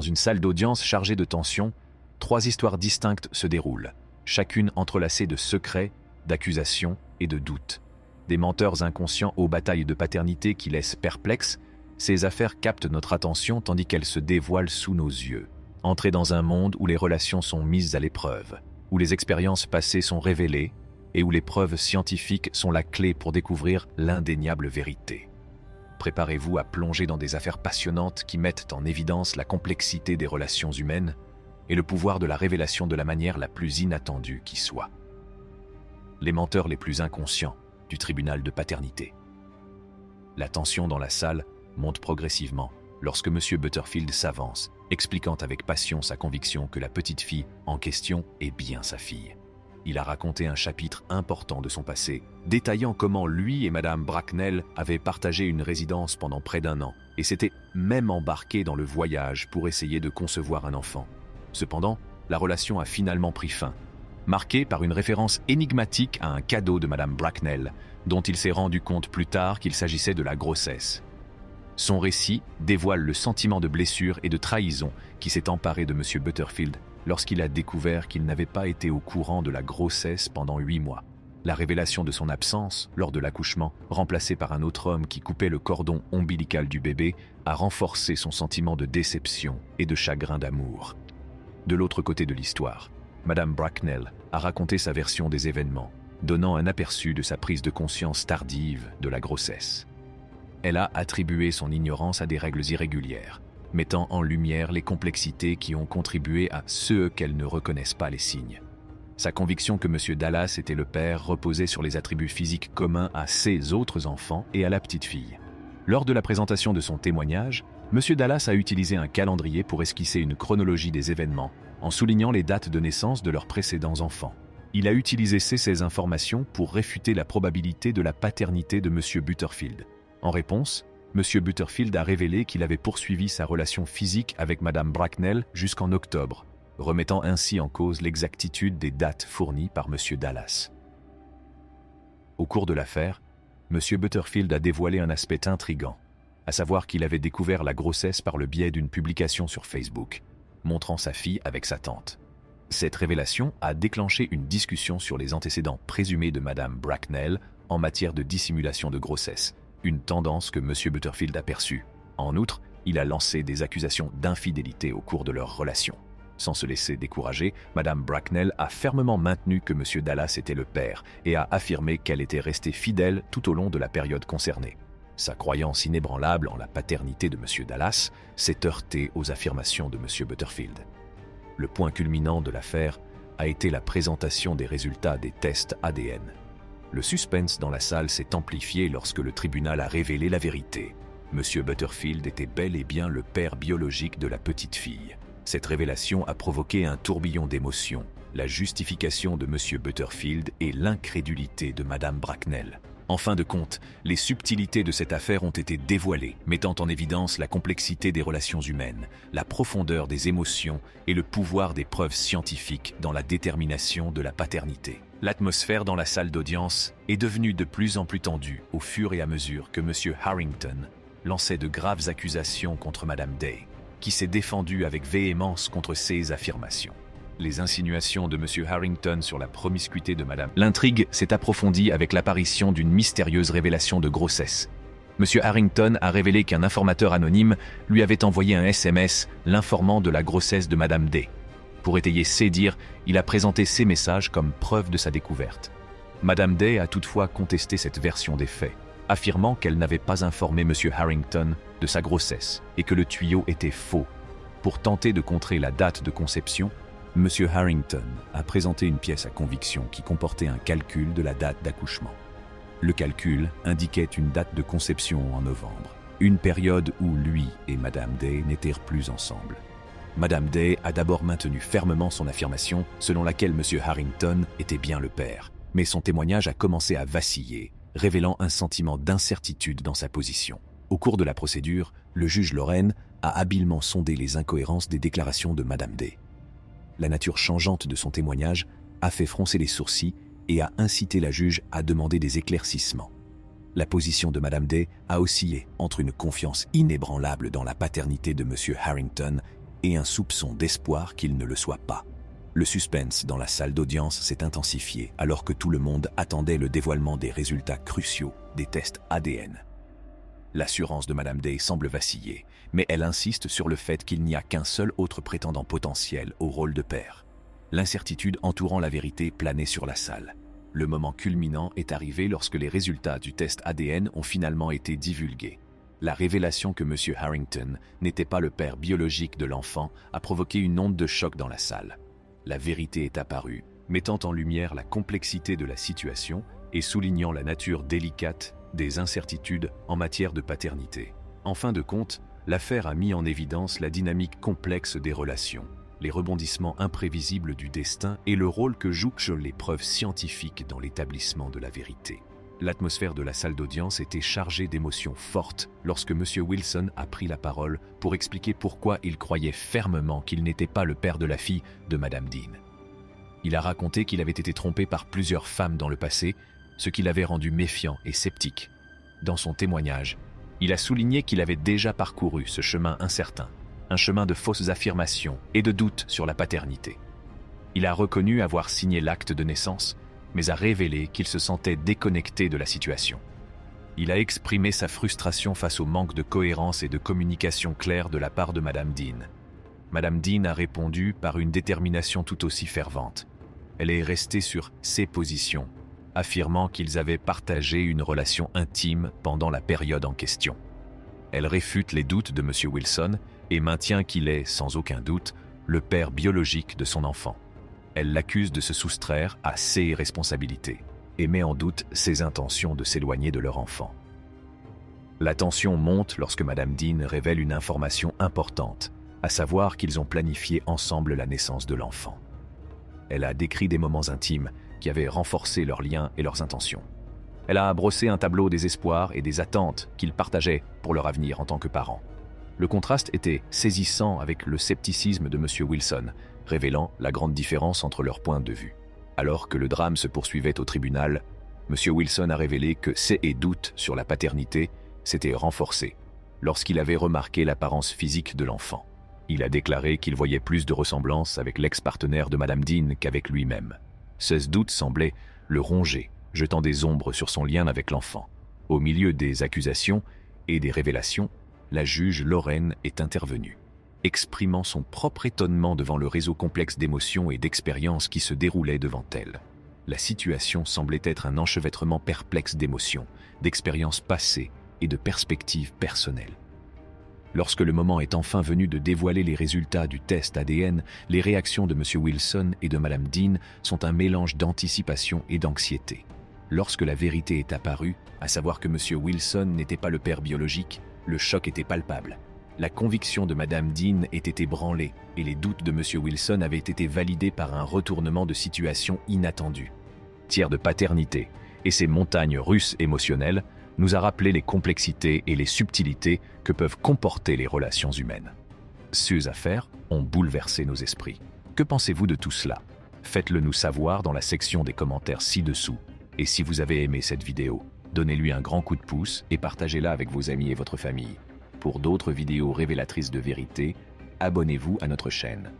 Dans une salle d'audience chargée de tension, 3 histoires distinctes se déroulent, chacune entrelacée de secrets, d'accusations et de doutes. Des menteurs inconscients aux batailles de paternité qui laissent perplexes, ces affaires captent notre attention tandis qu'elles se dévoilent sous nos yeux. Entrer dans un monde où les relations sont mises à l'épreuve, où les expériences passées sont révélées et où les preuves scientifiques sont la clé pour découvrir l'indéniable vérité. Préparez-vous à plonger dans des affaires passionnantes qui mettent en évidence la complexité des relations humaines et le pouvoir de la révélation de la manière la plus inattendue qui soit. Les menteurs les plus inconscients du tribunal de paternité. La tension dans la salle monte progressivement lorsque M. Butterfield s'avance, expliquant avec passion sa conviction que la petite fille en question est bien sa fille. Il a raconté un chapitre important de son passé, détaillant comment lui et Madame Bracknell avaient partagé une résidence pendant près d'1 an et s'étaient même embarqués dans le voyage pour essayer de concevoir un enfant. Cependant, la relation a finalement pris fin, marquée par une référence énigmatique à un cadeau de Madame Bracknell, dont il s'est rendu compte plus tard qu'il s'agissait de la grossesse. Son récit dévoile le sentiment de blessure et de trahison qui s'est emparé de M. Butterfield lorsqu'il a découvert qu'il n'avait pas été au courant de la grossesse pendant 8 mois. La révélation de son absence lors de l'accouchement, remplacé par un autre homme qui coupait le cordon ombilical du bébé, a renforcé son sentiment de déception et de chagrin d'amour. De l'autre côté de l'histoire, Madame Bracknell a raconté sa version des événements, donnant un aperçu de sa prise de conscience tardive de la grossesse. Elle a attribué son ignorance à des règles irrégulières, mettant en lumière les complexités qui ont contribué à ceux qu'elles ne reconnaissent pas les signes. Sa conviction que M. Dallas était le père reposait sur les attributs physiques communs à ses autres enfants et à la petite fille. Lors de la présentation de son témoignage, M. Dallas a utilisé un calendrier pour esquisser une chronologie des événements, en soulignant les dates de naissance de leurs précédents enfants. Il a utilisé ces informations pour réfuter la probabilité de la paternité de M. Butterfield. En réponse, M. Butterfield a révélé qu'il avait poursuivi sa relation physique avec Mme Bracknell jusqu'en octobre, remettant ainsi en cause l'exactitude des dates fournies par M. Dallas. Au cours de l'affaire, M. Butterfield a dévoilé un aspect intrigant, à savoir qu'il avait découvert la grossesse par le biais d'une publication sur Facebook, montrant sa fille avec sa tante. Cette révélation a déclenché une discussion sur les antécédents présumés de Mme Bracknell en matière de dissimulation de grossesse, une tendance que M. Butterfield a perçue. En outre, il a lancé des accusations d'infidélité au cours de leur relation. Sans se laisser décourager, Mme Bracknell a fermement maintenu que M. Dallas était le père et a affirmé qu'elle était restée fidèle tout au long de la période concernée. Sa croyance inébranlable en la paternité de M. Dallas s'est heurtée aux affirmations de M. Butterfield. Le point culminant de l'affaire a été la présentation des résultats des tests ADN. Le suspense dans la salle s'est amplifié lorsque le tribunal a révélé la vérité. M. Butterfield était bel et bien le père biologique de la petite fille. Cette révélation a provoqué un tourbillon d'émotions, la justification de M. Butterfield et l'incrédulité de Mme Bracknell. En fin de compte, les subtilités de cette affaire ont été dévoilées, mettant en évidence la complexité des relations humaines, la profondeur des émotions et le pouvoir des preuves scientifiques dans la détermination de la paternité. L'atmosphère dans la salle d'audience est devenue de plus en plus tendue au fur et à mesure que M. Harrington lançait de graves accusations contre Mme Day, qui s'est défendue avec véhémence contre ces affirmations. Les insinuations de M. Harrington sur la promiscuité de Mme. L'intrigue s'est approfondie avec l'apparition d'une mystérieuse révélation de grossesse. M. Harrington a révélé qu'un informateur anonyme lui avait envoyé un SMS l'informant de la grossesse de Mme Day. Pour étayer ses dires, il a présenté ces messages comme preuve de sa découverte. Mme Day a toutefois contesté cette version des faits, affirmant qu'elle n'avait pas informé M. Harrington de sa grossesse et que le tuyau était faux. Pour tenter de contrer la date de conception, M. Harrington a présenté une pièce à conviction qui comportait un calcul de la date d'accouchement. Le calcul indiquait une date de conception en novembre, une période où lui et Mme Day n'étaient plus ensemble. Mme Day a d'abord maintenu fermement son affirmation selon laquelle M. Harrington était bien le père, mais son témoignage a commencé à vaciller, révélant un sentiment d'incertitude dans sa position. Au cours de la procédure, le juge Lorraine a habilement sondé les incohérences des déclarations de Mme Day. La nature changeante de son témoignage a fait froncer les sourcils et a incité la juge à demander des éclaircissements. La position de Mme Day a oscillé entre une confiance inébranlable dans la paternité de M. Harrington et un soupçon d'espoir qu'il ne le soit pas. Le suspense dans la salle d'audience s'est intensifié alors que tout le monde attendait le dévoilement des résultats cruciaux des tests ADN. L'assurance de Madame Day semble vaciller, mais elle insiste sur le fait qu'il n'y a qu'un seul autre prétendant potentiel au rôle de père. L'incertitude entourant la vérité planait sur la salle. Le moment culminant est arrivé lorsque les résultats du test ADN ont finalement été divulgués. La révélation que M. Harrington n'était pas le père biologique de l'enfant a provoqué une onde de choc dans la salle. La vérité est apparue, mettant en lumière la complexité de la situation et soulignant la nature délicate des incertitudes en matière de paternité. En fin de compte, l'affaire a mis en évidence la dynamique complexe des relations, les rebondissements imprévisibles du destin et le rôle que jouent les preuves scientifiques dans l'établissement de la vérité. L'atmosphère de la salle d'audience était chargée d'émotions fortes lorsque M. Wilson a pris la parole pour expliquer pourquoi il croyait fermement qu'il n'était pas le père de la fille de Madame Dean. Il a raconté qu'il avait été trompé par plusieurs femmes dans le passé, ce qui l'avait rendu méfiant et sceptique. Dans son témoignage, il a souligné qu'il avait déjà parcouru ce chemin incertain, un chemin de fausses affirmations et de doutes sur la paternité. Il a reconnu avoir signé l'acte de naissance, mais a révélé qu'il se sentait déconnecté de la situation. Il a exprimé sa frustration face au manque de cohérence et de communication claire de la part de Madame Dean. Madame Dean a répondu par une détermination tout aussi fervente. Elle est restée sur ses positions, affirmant qu'ils avaient partagé une relation intime pendant la période en question. Elle réfute les doutes de M. Wilson et maintient qu'il est, sans aucun doute, le père biologique de son enfant. Elle l'accuse de se soustraire à ses responsabilités et met en doute ses intentions de s'éloigner de leur enfant. La tension monte lorsque Madame Dean révèle une information importante, à savoir qu'ils ont planifié ensemble la naissance de l'enfant. Elle a décrit des moments intimes qui avaient renforcé leurs liens et leurs intentions. Elle a brossé un tableau des espoirs et des attentes qu'ils partageaient pour leur avenir en tant que parents. Le contraste était saisissant avec le scepticisme de M. Wilson, révélant la grande différence entre leurs points de vue. Alors que le drame se poursuivait au tribunal, M. Wilson a révélé que ses doutes sur la paternité s'étaient renforcés lorsqu'il avait remarqué l'apparence physique de l'enfant. Il a déclaré qu'il voyait plus de ressemblance avec l'ex-partenaire de Madame Dean qu'avec lui-même. Ces doutes semblaient le ronger, jetant des ombres sur son lien avec l'enfant. Au milieu des accusations et des révélations, la juge Lorraine est intervenue, exprimant son propre étonnement devant le réseau complexe d'émotions et d'expériences qui se déroulait devant elle. La situation semblait être un enchevêtrement perplexe d'émotions, d'expériences passées et de perspectives personnelles. Lorsque le moment est enfin venu de dévoiler les résultats du test ADN, les réactions de M. Wilson et de Mme Dean sont un mélange d'anticipation et d'anxiété. Lorsque la vérité est apparue, à savoir que M. Wilson n'était pas le père biologique, le choc était palpable. La conviction de Mme Dean était ébranlée et les doutes de M. Wilson avaient été validés par un retournement de situation inattendu. Tiers de paternité et ses montagnes russes émotionnelles nous a rappelé les complexités et les subtilités que peuvent comporter les relations humaines. Ces affaires ont bouleversé nos esprits. Que pensez-vous de tout cela? Faites-le nous savoir dans la section des commentaires ci-dessous. Et si vous avez aimé cette vidéo, donnez-lui un grand coup de pouce et partagez-la avec vos amis et votre famille. Pour d'autres vidéos révélatrices de vérité, abonnez-vous à notre chaîne.